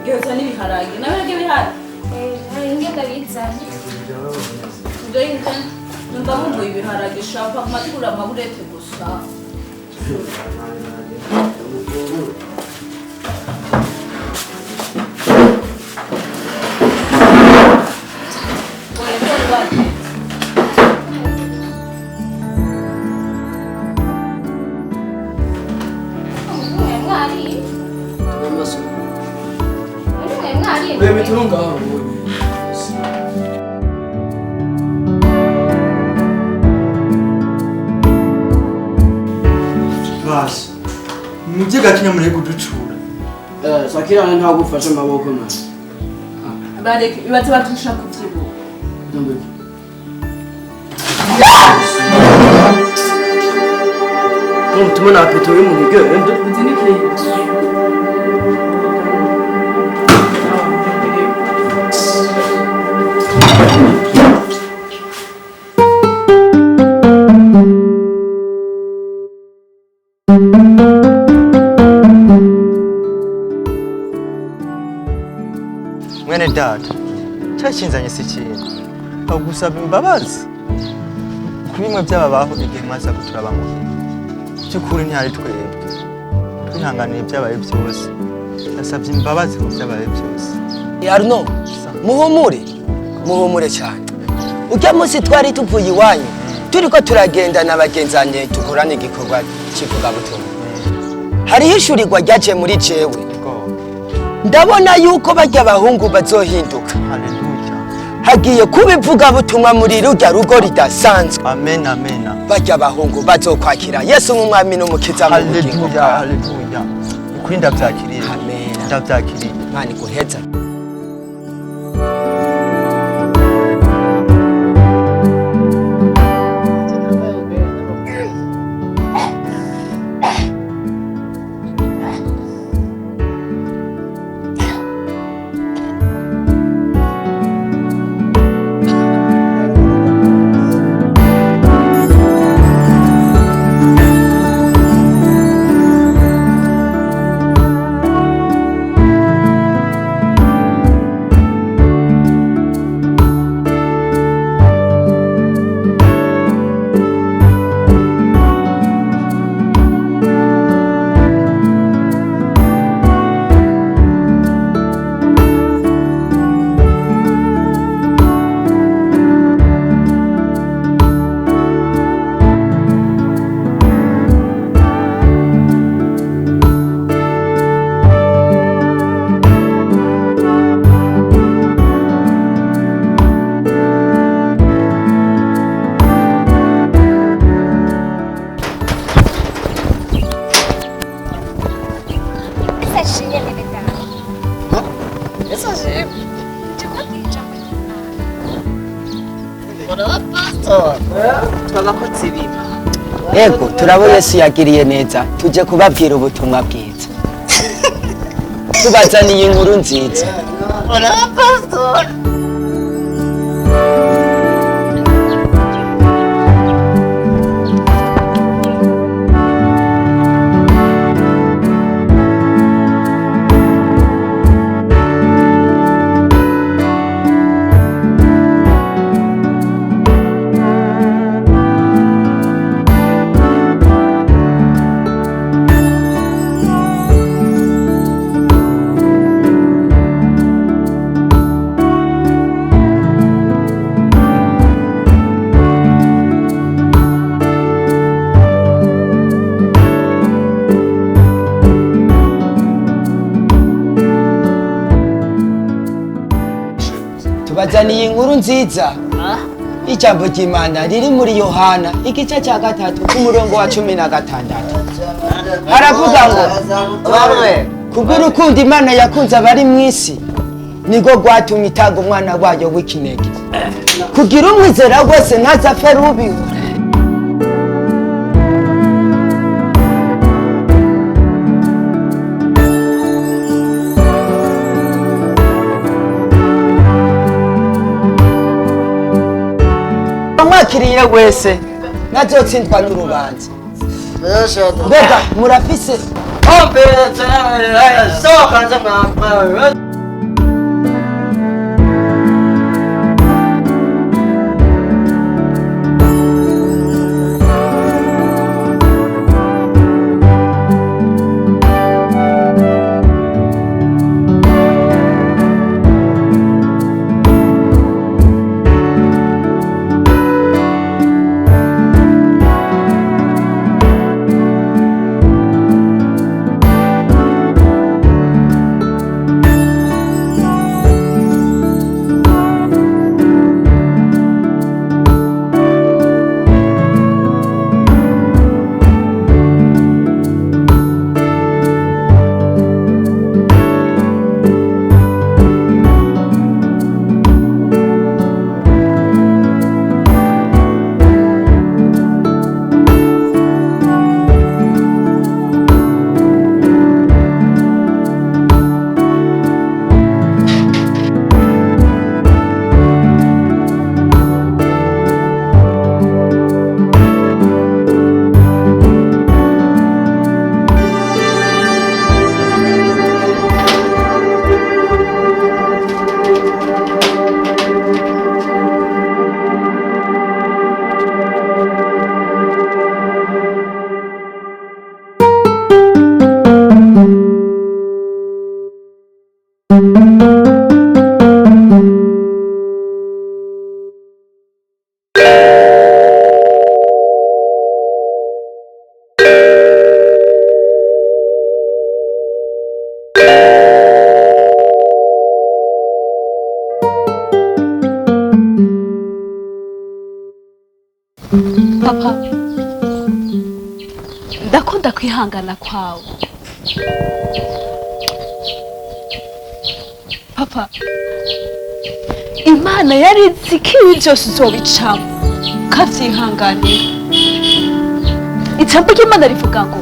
Gyoza n'ibiharage. Nawe bihari. Ingenda bizanye. Ndoyinka ndamumbuye ibiharage shaka matura amaburete gusa. 왜 밑으로인가? Basi, mjega kinyamule kuduchura. Sakira nta gufasha amaboko na. Bareke bibaze batusha kuvyibuka. Ndumbe. Tumana apetito mu bigyo, ndumve Mwene data, cyashinzanye si kintu. Agusaba imbabazi. Kubimwe byababaho igihe maze kuturabamo. Cyukuri ntihari twebwe. Twihanganiye byabaye byose. Nasabye imbabazi ku byabaye byose. Arno, muhumure cyane. Ujya munsi twari tuvuye iwanyu, turiko turagenda n'abagenzanye tukorana igikorwa kivuga butumwa. Hariho ishurirwa ryaje muri jewe. Ndabona yuko bajya abahungu bazohinduka. Haleluya. Hagiye kubivuga butumwa muri rujya rugo ridasanzwe. Amen, amen. Bajya abahungu bazokwakira Yesu nk'umwami n'umukiza mu bugingo bwabo. Haleluya. Ukuri ndabyakiriye. Amen. Ndabyakiriye. Imana iguheza. Ego, turabo Yesu yagiriye neza, tuje kubabwira ubutumwa bwiza. Tubazaniye inkuru nziza. Tubazaniye inkuru nziza. Ijambo ry'Imana riri muri Yohana igice cya 3 ku murongo wa 16. Haravuga ngo kubw'urukundo Imana yakunze abari mu isi niko rwatumye itanga umwana wayo w'ikinege kugira umwizera wese ntazapfe rubi. Mwakiriye wese nazotsindwa n'urubanza. Mbega murafise soka nza Papa, ndakunda kwihangana kwawe. Papa, Imana yari izi ko ibi byose uzobicamo ukavyihanganira. Ijambo ry'Imana rivuga ngo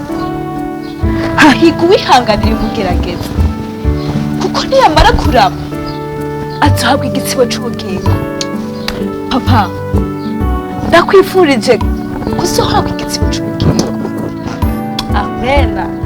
hahigwa uwihanganira imugerageza, kuko niyamara kuraba azohabwa igitsibo c'ubugingo. Papa, ndakwifurije kuzohabwa igitsibo c'ubugingo. Amen. Amen.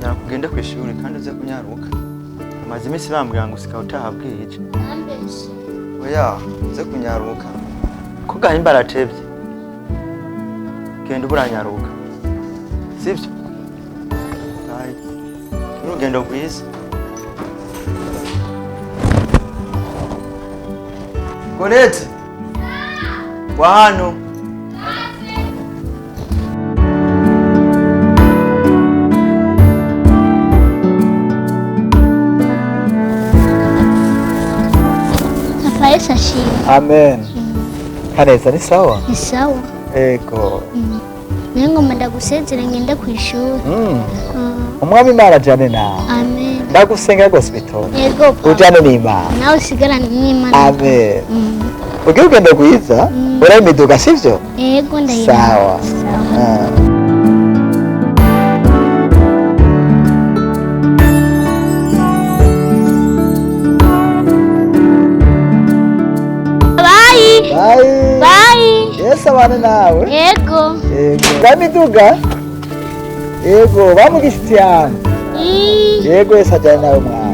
Nakugenda kwishuri kandi uze kunyaruka. Amaze iminsi bambwira ngo usika utahabwije. Nambeshe. Oya, uze kunyaruka. Ko gahimba aratevye. Genda uburanyaruka. Sivyo? Hai. Urugendo rwiza. Kolete. Wa hano. Yesu ashimwe. Amen. Kaneza ni sawa? Ni sawa. Ego. Nengo ndagusezera ngende kwishuri. Umwami Imana jane nawe. Amen. Ndagusenga gose bitondo. Ego. Ujane n'Imana. Nawe usigarane n'Imana. Amen. Ugiye ugenda kwiza? Uramiduga sivyo? Ego ndahira. Sawa. Sawa. Bye. Bye. Yes, abana nawe. Ego. Ego. Uramiduga? Ego, bamugishitsi yangu. Ego, Yesu ajane nawe mwana.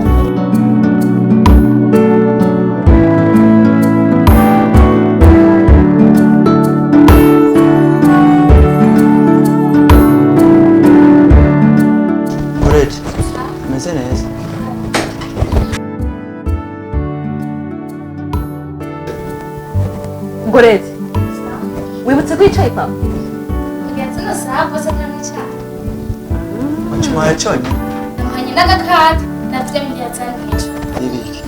Alright. Meze neza. Ngorezi, wibutse ko yicaye papa? Ngiye no sahabo se namicha. Wachuma yachonye? Namanye ndagakata, navye mbiya zangicho. Ibiki.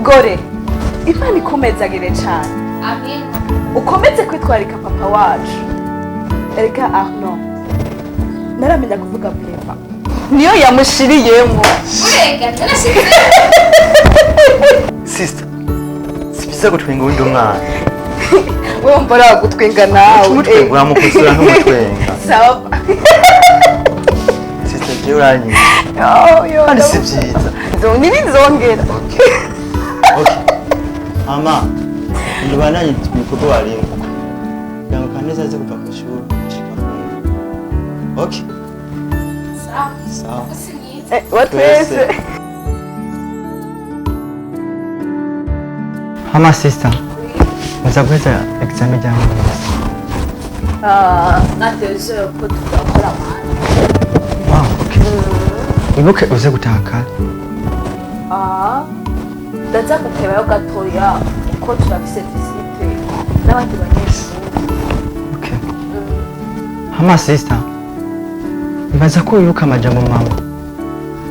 Gore, Imana ikomezagire cyane. Amen. Ukomeze kwitwarika papa wacu. Erega Arno. Naramenya kuvuga plepa. Niyo yamushiriyemo. Urega, narashize. Sister. Sibisa gutwenga undi umwana. Wewe mbora gutwenga nawe. Umutwenga wamukusura nk'umutwenga. Sawa. uranyishe. Yo. Kandi si byiza. Nibinzongera. Okay. Ama, ndibandanye ibikorwa warimo. Kugira ngo Kaneza aze kuva ku ishuri ashika kumwe. Okay. Sawa. Watwese. Ama sister. Muza guheza examen rya mwese. Nateze ko tugakora amahane. Okay. Ibuke uze gutaha kare. Ndaza gutebayo gatoya uko turafise visite n'abandi banyeshuri. Okay. Ama sister. Ibaza ko wibuka amajambo mama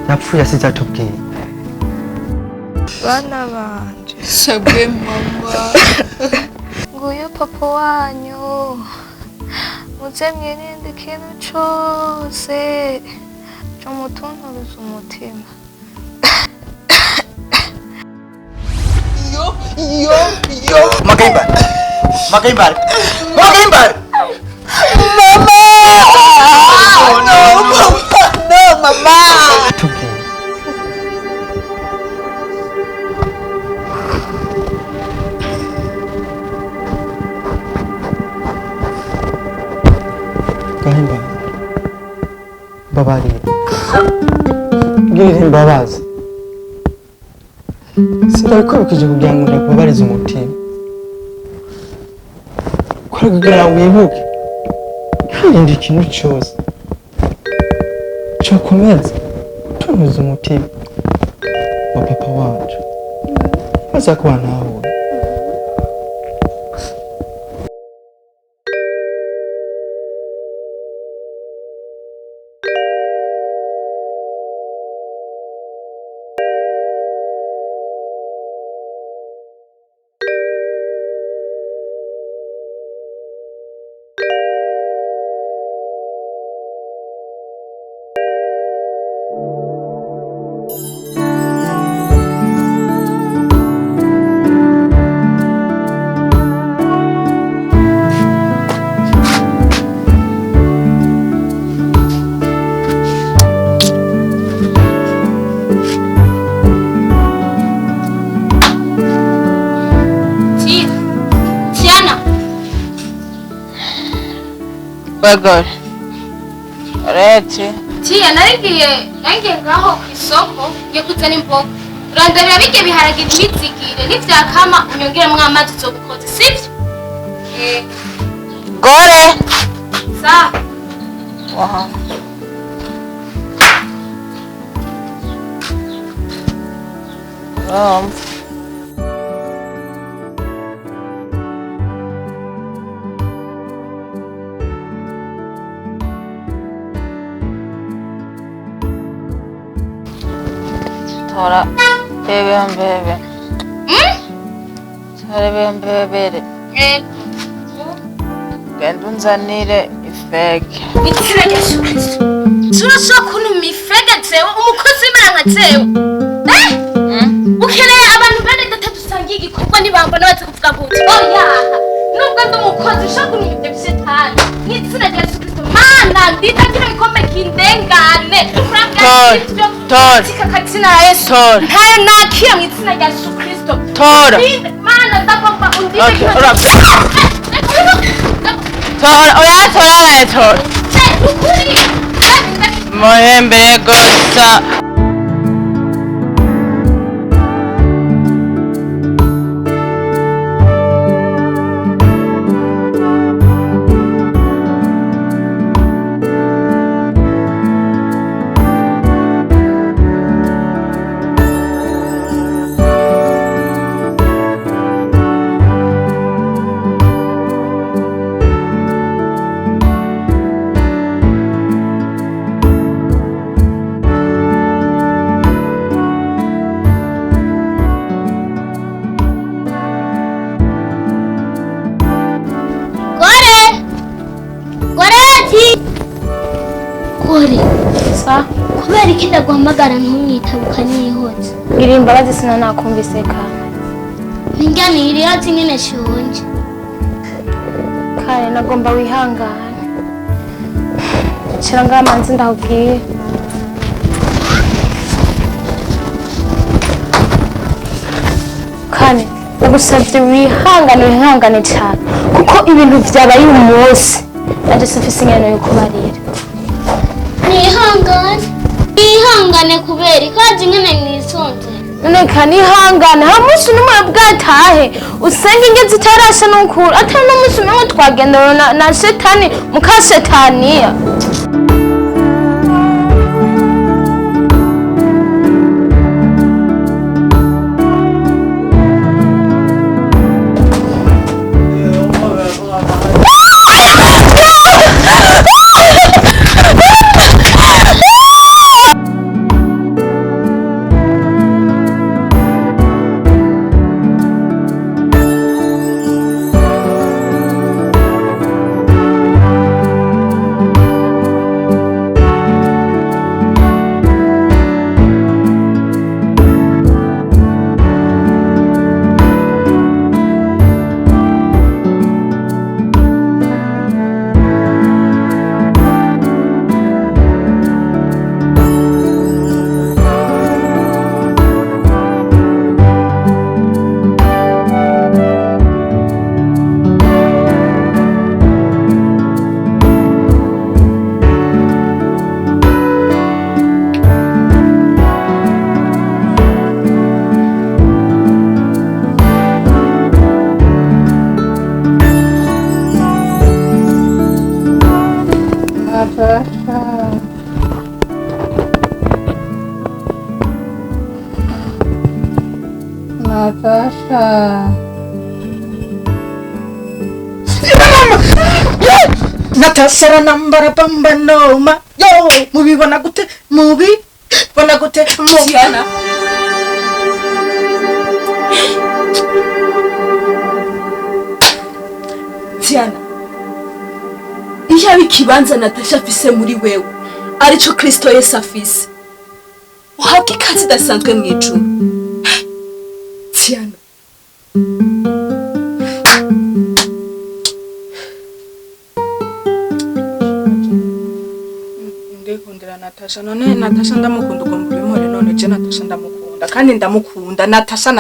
yapfuye asize atubwiye. Bana banje, Sabwe mama. nguyu papa wanyu, muze mwirinde ikintu cose co mutunturuza umutima. Makaimbara. Mama! No, mama! Tubwiye. Gahimbara. Babari. Girira imbabazi. Sindabikubikije kugira ngo ndakubabarize umutima. Kugira ngo wibuke. Kwirinde ikintu cyose. Cyokomeza. Tunuza umutima. Wa papa wacu. Maze kuba nawe. Bagore. Arete. Tia narigiye ngaho ku isoko ngiye kuzana imboga. Urandabira bige biharage n'imizigire n'ivyakama unyongeremo amazi zo gukoza sivyo? Gore. Sa. Wow. Tora bebe. Tora bebe. Genda unzanire ifege. Itira Yesu Kristo. Turashaka kuntu mifege zewe umukozi imana zewe. Ukeneye abantu bane datadusangiye igikorwa nibambona baze kuvuga gute. Oya. Nubwo ndi umukozi ushaka kuntu ibyo bishetani. Itira Yesu Kristo. Mana nditagira ikombe kindengane. Tora. Tikakatina Yesu. Ntayo nakiye mu itsinda rya Yesu Kristo. Tora. Mana ndagomba undike. Okay, Tora, oya tora. Ukuri. Mohembe gosa. Kubera iki ndaguhamagara ntumwitabuka nihotse. Iri imbabazi sina nakumvise ka. Ninganire ati nyene shonje. Kare nagomba wihangane. Shira ngamanzi ndahubwiye. kane ndagusabye wihangane cyane kuko ibintu byabaye uyu munsi nanjye simfise ingano yo kubarira. Nihangane kubera ikaje nyene nisonze. None kanihangane ha munsi numwe bwatahe usenge ingezi zitarashe n'ukuri atari no munsi umwe twagendana na setani mukasetaniya. Natasha nambara pambanoma yo mubibona gute Tiana iyo ari ikibanza Natasha afise muri wewe arico Kristo Yesu afise uhabwa ikaze idasanzwe mu ijuru. Tiana ndikundira Natasha none Natasha ndamukunda uko mbimore none je Natasha ndamukunda kandi ndamukunda Natasha